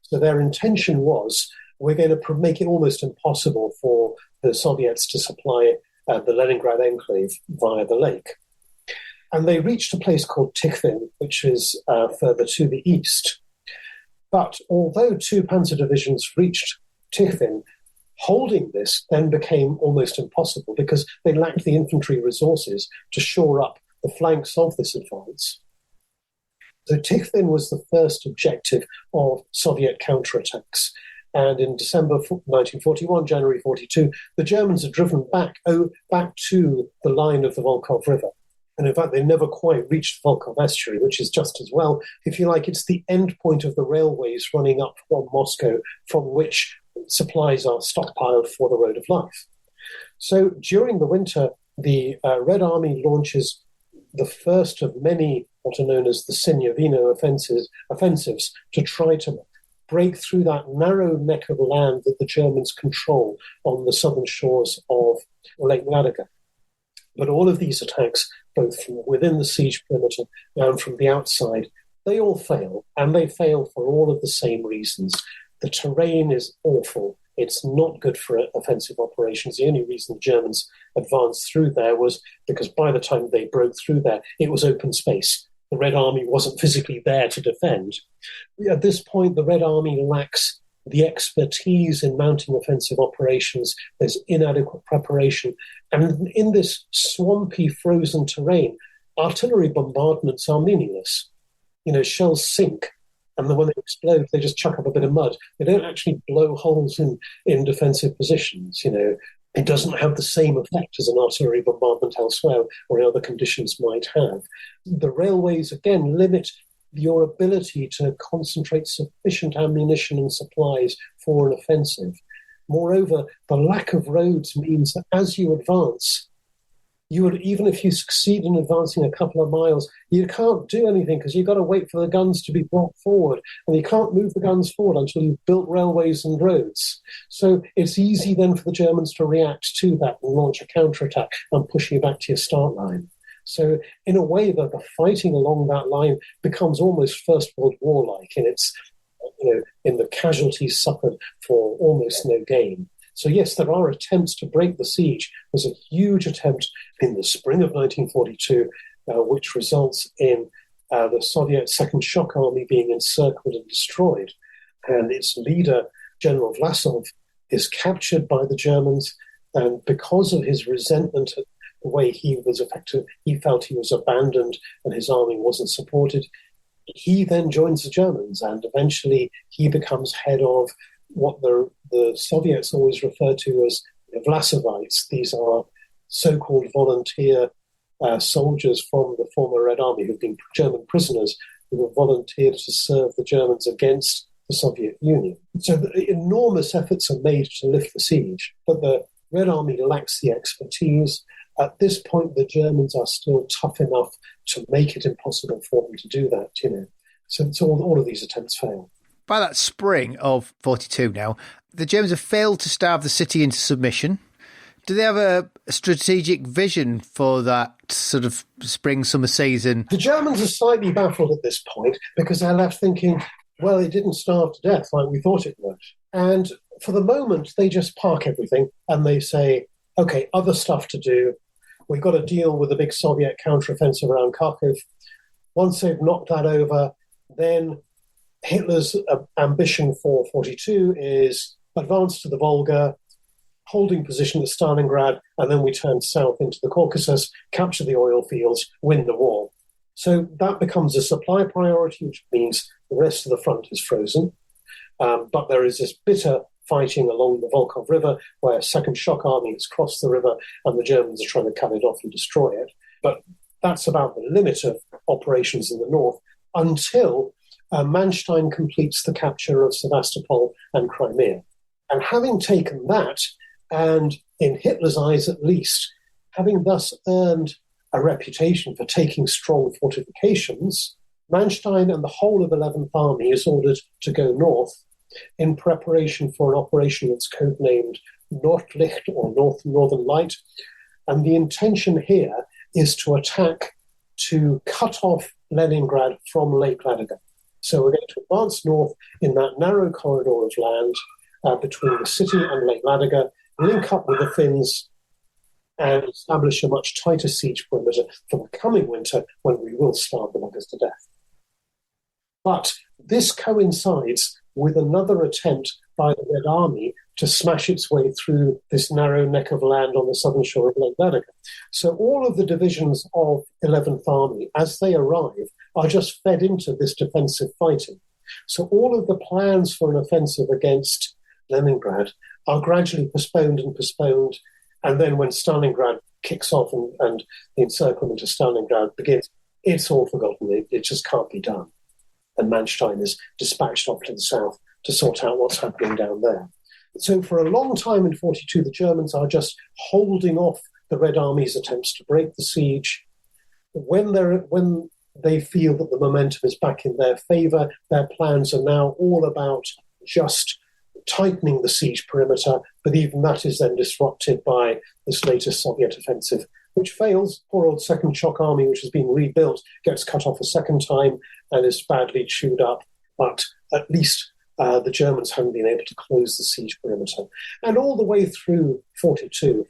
So their intention was, we're going to make it almost impossible for the Soviets to supply the Leningrad enclave via the lake. And they reached a place called Tikhvin, which is further to the east. But although two panzer divisions reached Tikhvin, holding this then became almost impossible because they lacked the infantry resources to shore up the flanks of this advance. So Tikhvin was the first objective of Soviet counterattacks. And in December 1941, January 42, the Germans had driven back to the line of the Volkhov River. And in fact, they never quite reached Volkhov estuary, which is just as well, if you like, it's the end point of the railways running up from Moscow, from which supplies are stockpiled for the road of life. So during the winter, the Red Army launches the first of many what are known as the Sinyavino offensives to try to break through that narrow neck of land that the Germans control on the southern shores of Lake Ladoga. But all of these attacks, both from within the siege perimeter and from the outside, they all fail, and they fail for all of the same reasons. The terrain is awful. It's not good for offensive operations. The only reason the Germans advanced through there was because by the time they broke through there, it was open space. The Red Army wasn't physically there to defend. At this point, the Red Army lacks the expertise in mounting offensive operations. There's inadequate preparation. And in this swampy, frozen terrain, artillery bombardments are meaningless. Shells sink, and then when they explode, they just chuck up a bit of mud. They don't actually blow holes in defensive positions. It doesn't have the same effect as an artillery bombardment elsewhere or in other conditions might have. The railways, again, limit your ability to concentrate sufficient ammunition and supplies for an offensive. Moreover, the lack of roads means that as you advance, even if you succeed in advancing a couple of miles, you can't do anything because you've got to wait for the guns to be brought forward, and you can't move the guns forward until you've built railways and roads. So it's easy then for the Germans to react to that and launch a counterattack and push you back to your start line. So in a way, the fighting along that line becomes almost First World War-like in in the casualties suffered for almost no gain. So yes, there are attempts to break the siege. There's a huge attempt in the spring of 1942, which results in the Soviet Second Shock Army being encircled and destroyed. And its leader, General Vlasov, is captured by the Germans. And because of his resentment at the way he was affected, he felt he was abandoned and his army wasn't supported. He then joins the Germans, and eventually he becomes head of what the Soviets always refer to as the Vlasovites. These are so-called volunteer soldiers from the former Red Army who've been German prisoners who have volunteered to serve the Germans against the Soviet Union. So enormous efforts are made to lift the siege, but the Red Army lacks the expertise. At this point, the Germans are still tough enough to make it impossible for them to do that, So all of these attempts fail. By that spring of 42 now, the Germans have failed to starve the city into submission. Do they have a strategic vision for that sort of spring-summer season? The Germans are slightly baffled at this point because they're left thinking, well, it didn't starve to death like we thought it would. And for the moment, they just park everything and they say, okay, other stuff to do. We've got to deal with the big Soviet counteroffensive around Kharkiv. Once they've knocked that over, then Hitler's ambition for 42 is advance to the Volga, holding position at Stalingrad, and then we turn south into the Caucasus, capture the oil fields, win the war. So that becomes a supply priority, which means the rest of the front is frozen. But there is this bitter fighting along the Volkhov River where a Second Shock Army has crossed the river and the Germans are trying to cut it off and destroy it. But that's about the limit of operations in the north until Manstein completes the capture of Sevastopol and Crimea. And having taken that, and in Hitler's eyes at least, having thus earned a reputation for taking strong fortifications, Manstein and the whole of 11th Army is ordered to go north in preparation for an operation that's codenamed Nordlicht or Northern Light. And the intention here is to attack, to cut off Leningrad from Lake Ladoga. So we're going to advance north in that narrow corridor of land between the city and Lake Ladoga, link up with the Finns, and establish a much tighter siege perimeter for the coming winter when we will starve the buggers to death. But this coincides with another attempt by the Red Army to smash its way through this narrow neck of land on the southern shore of Lake Ladoga. So all of the divisions of 11th Army, as they arrive, are just fed into this defensive fighting. So all of the plans for an offensive against Leningrad are gradually postponed, and then when Stalingrad kicks off and the encirclement of Stalingrad begins, it's all forgotten. It just can't be done. And Manstein is dispatched off to the south to sort out what's happening down there. So for a long time in 42, the Germans are just holding off the Red Army's attempts to break the siege. When they feel that the momentum is back in their favour, their plans are now all about just tightening the siege perimeter, but even that is then disrupted by this latest Soviet offensive, which fails. Poor old Second Shock Army, which has been rebuilt, gets cut off a second time and is badly chewed up. But at least the Germans haven't been able to close the siege perimeter. And all the way through 42,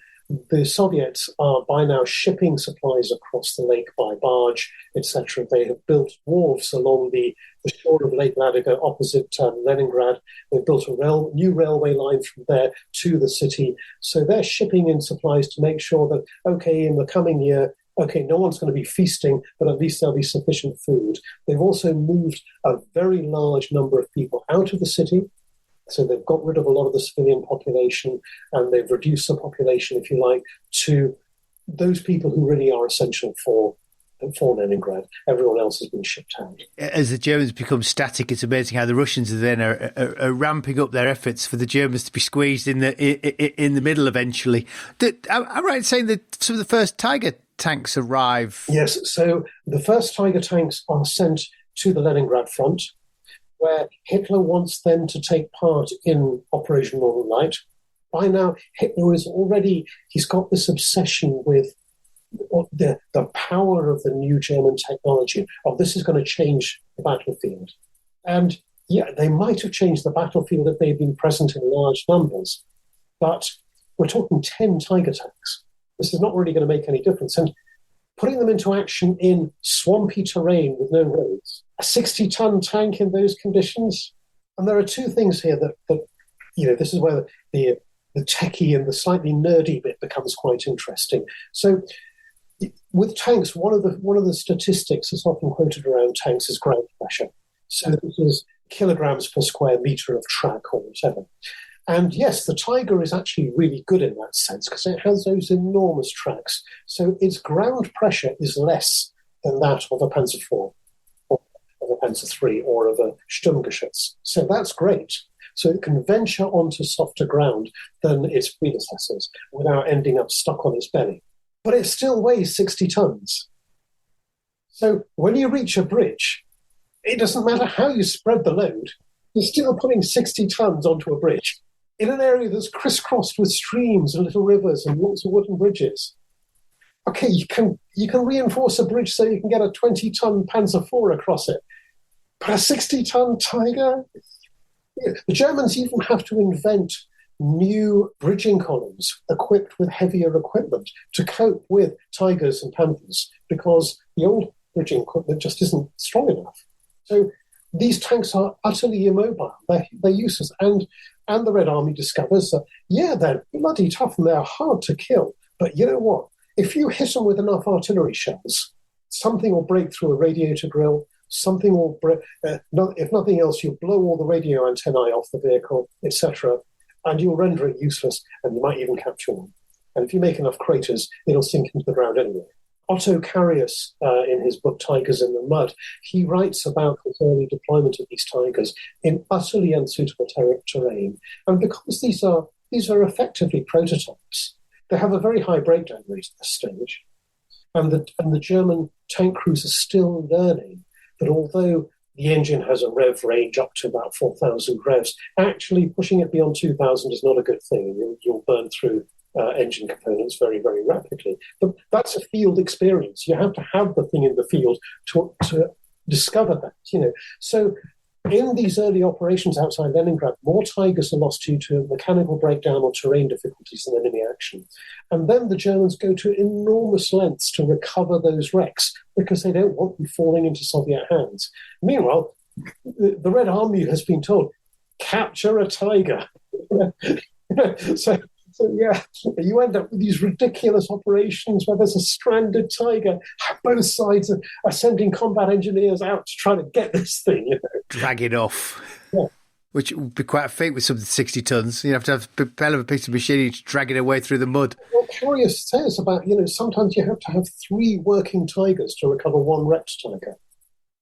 the Soviets are by now shipping supplies across the lake by barge, etc. They have built wharves along the shore of Lake Ladoga opposite Leningrad. They've built a new railway line from there to the city. So they're shipping in supplies to make sure that, okay, in the coming year, okay, no one's going to be feasting, but at least there'll be sufficient food. They've also moved a very large number of people out of the city. So they've got rid of a lot of the civilian population and they've reduced the population, if you like, to those people who really are essential for Leningrad. Everyone else has been shipped out. As the Germans become static, it's amazing how the Russians are ramping up their efforts for the Germans to be squeezed in the middle eventually. I'm right in saying that some of the first Tiger tanks arrive? Yes, so the first Tiger tanks are sent to the Leningrad front, where Hitler wants them to take part in Operation Northern Light. By now, Hitler he's got this obsession with the power of the new German technology, this is going to change the battlefield. And yeah, they might have changed the battlefield if they'd been present in large numbers, but we're talking 10 Tiger tanks. This is not really going to make any difference. And putting them into action in swampy terrain with no roads, a 60-ton tank in those conditions. And there are two things here that this is where the techie and the slightly nerdy bit becomes quite interesting. So with tanks, one of the statistics that's often quoted around tanks is ground pressure. So this is kilograms per square meter of track or whatever. And yes, the Tiger is actually really good in that sense because it has those enormous tracks. So its ground pressure is less than that of a Panzer IV, or of a Panzer III, or of a Sturmgeschütz. So that's great. So it can venture onto softer ground than its predecessors without ending up stuck on its belly. But it still weighs 60 tons. So when you reach a bridge, it doesn't matter how you spread the load, you're still putting 60 tons onto a bridge in an area that's crisscrossed with streams and little rivers and lots of wooden bridges. Okay, you can reinforce a bridge so you can get a 20-ton Panzer IV across it. But a 60-ton Tiger? Yeah. The Germans even have to invent new bridging columns equipped with heavier equipment to cope with Tigers and Panthers because the old bridging equipment just isn't strong enough. So these tanks are utterly immobile. They're useless. And the Red Army discovers that, yeah, they're bloody tough and they're hard to kill. But you know what? If you hit them with enough artillery shells, something will break through a radiator grill, something will break, if nothing else, you'll blow all the radio antennae off the vehicle, etc., and you'll render it useless, and you might even capture one. And if you make enough craters, it'll sink into the ground anyway. Otto Carius, in his book Tigers in the Mud, he writes about the early deployment of these Tigers in utterly unsuitable terrain. And because these are effectively prototypes, they have a very high breakdown rate at this stage. And the German tank crews are still learning that although the engine has a rev range up to about 4,000 revs, actually pushing it beyond 2,000 is not a good thing. You'll burn through engine components very, very rapidly. But that's a field experience. You have to have the thing in the field to discover that, So in these early operations outside Leningrad, more Tigers are lost due to mechanical breakdown or terrain difficulties than enemy action. And then the Germans go to enormous lengths to recover those wrecks because they don't want them falling into Soviet hands. Meanwhile, the Red Army has been told, capture a Tiger. So yeah, you end up with these ridiculous operations where there's a stranded Tiger. Both sides are sending combat engineers out to try to get this thing. Drag it off. Yeah. Which would be quite a feat with something 60 tons. You have to have a hell of a piece of machinery to drag it away through the mud. Well, Carius says about, sometimes you have to have 3 working Tigers to recover one wrecked Tiger.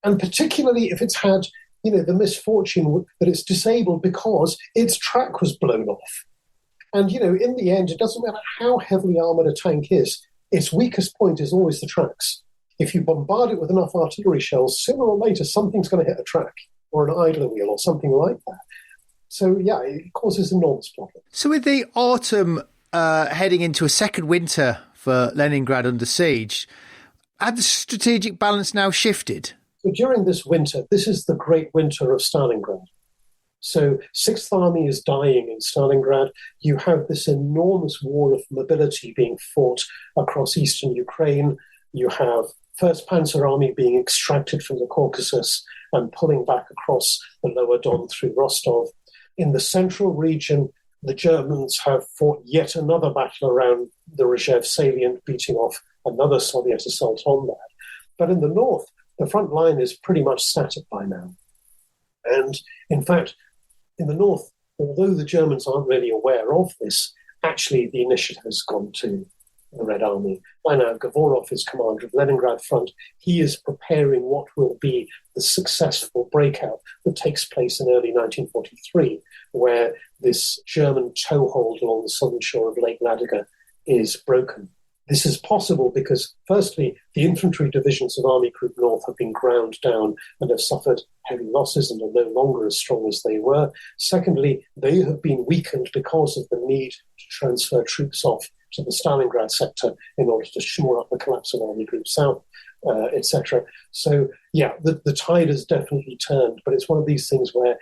And particularly if it's had, the misfortune that it's disabled because its track was blown off. And, in the end, it doesn't matter how heavily armoured a tank is, its weakest point is always the tracks. If you bombard it with enough artillery shells, sooner or later something's going to hit a track or an idler wheel or something like that. So, yeah, it causes enormous problems. So with the autumn heading into a second winter for Leningrad under siege, had the strategic balance now shifted? So during this winter, this is the great winter of Stalingrad. So 6th Army is dying in Stalingrad. You have this enormous war of mobility being fought across eastern Ukraine. You have 1st Panzer Army being extracted from the Caucasus and pulling back across the lower Don through Rostov. In the central region, the Germans have fought yet another battle around the Rzhev salient, beating off another Soviet assault on that. But in the north, the front line is pretty much static by now. And in fact, in the north, although the Germans aren't really aware of this, actually the initiative has gone to the Red Army. By now, Govorov is commander of Leningrad front. He is preparing what will be the successful breakout that takes place in early 1943, where this German toehold along the southern shore of Lake Ladoga is broken. This is possible because, firstly, the infantry divisions of Army Group North have been ground down and have suffered heavy losses and are no longer as strong as they were. Secondly, they have been weakened because of the need to transfer troops off to the Stalingrad sector in order to shore up the collapse of Army Group South, etc. So, yeah, the tide has definitely turned, but it's one of these things where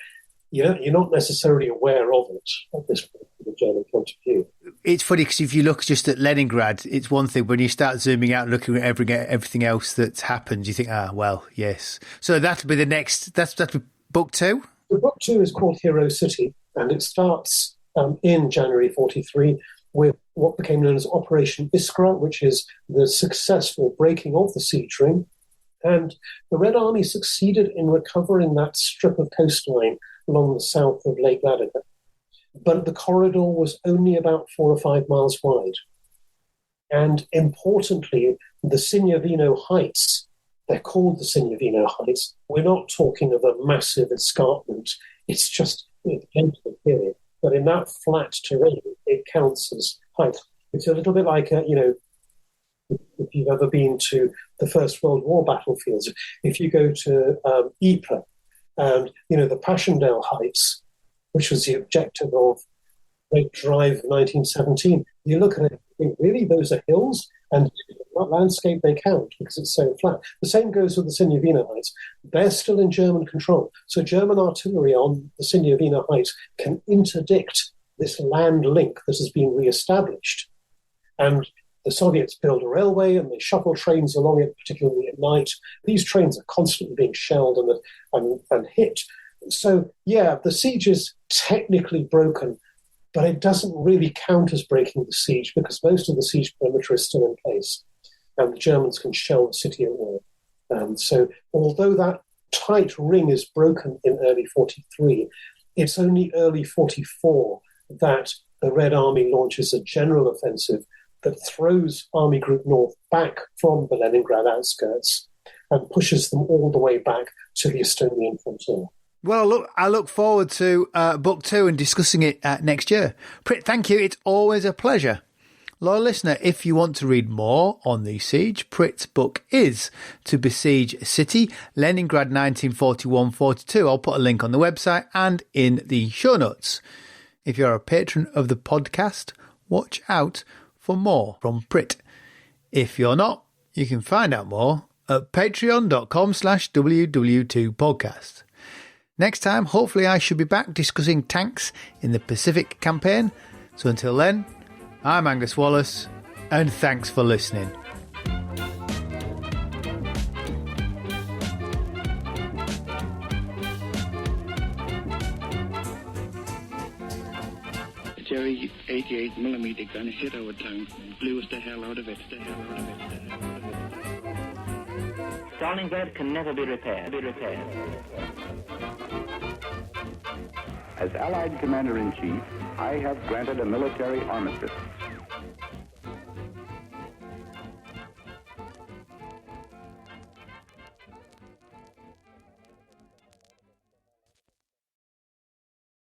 you're not necessarily aware of it at this point from the German point of view. It's funny because if you look just at Leningrad, it's one thing. When you start zooming out and looking at everything else that's happened, you think, well, yes. So that'll be the next, that's book 2? The book 2 is called Hero City, and it starts in January 43 with what became known as Operation Iskra, which is the successful breaking of the siege ring. And the Red Army succeeded in recovering that strip of coastline along the south of Lake Ladoga. But the corridor was only about 4 or 5 miles wide. And importantly, the Signavino Heights, they're called the Signavino Heights. We're not talking of a massive escarpment. It's just a gentle period. But in that flat terrain, it counts as height. It's a little bit like, if you've ever been to the First World War battlefields, if you go to Ypres and, the Passchendaele Heights, which was the objective of the Great Drive of 1917, you look at it and think, really, those are hills? And that landscape, they count because it's so flat. The same goes with the Signavino Heights. They're still in German control. So German artillery on the Signavino Heights can interdict this land link that has been re-established. And the Soviets build a railway and they shuffle trains along it, particularly at night. These trains are constantly being shelled and hit. So, yeah, the siege is technically broken, but it doesn't really count as breaking the siege because most of the siege perimeter is still in place and the Germans can shell the city at will. So although that tight ring is broken in early 43, it's only early 44 that the Red Army launches a general offensive that throws Army Group North back from the Leningrad outskirts and pushes them all the way back to the Estonian frontier. Well, I look forward to book 2 and discussing it next year. Pritt, thank you. It's always a pleasure. Loyal listener, if you want to read more on the siege, Pritt's book is To Besiege a City, Leningrad 1941-42. I'll put a link on the website and in the show notes. If you're a patron of the podcast, watch out for more from Pritt. If you're not, you can find out more at patreon.com/WW2podcast. Next time, hopefully I should be back discussing tanks in the Pacific campaign. So until then, I'm Angus Wallace, and thanks for listening. Jerry 88mm gun hit our tank, blew us the hell out of it. Stalingrad can never be repaired. As Allied Commander-in-Chief, I have granted a military armistice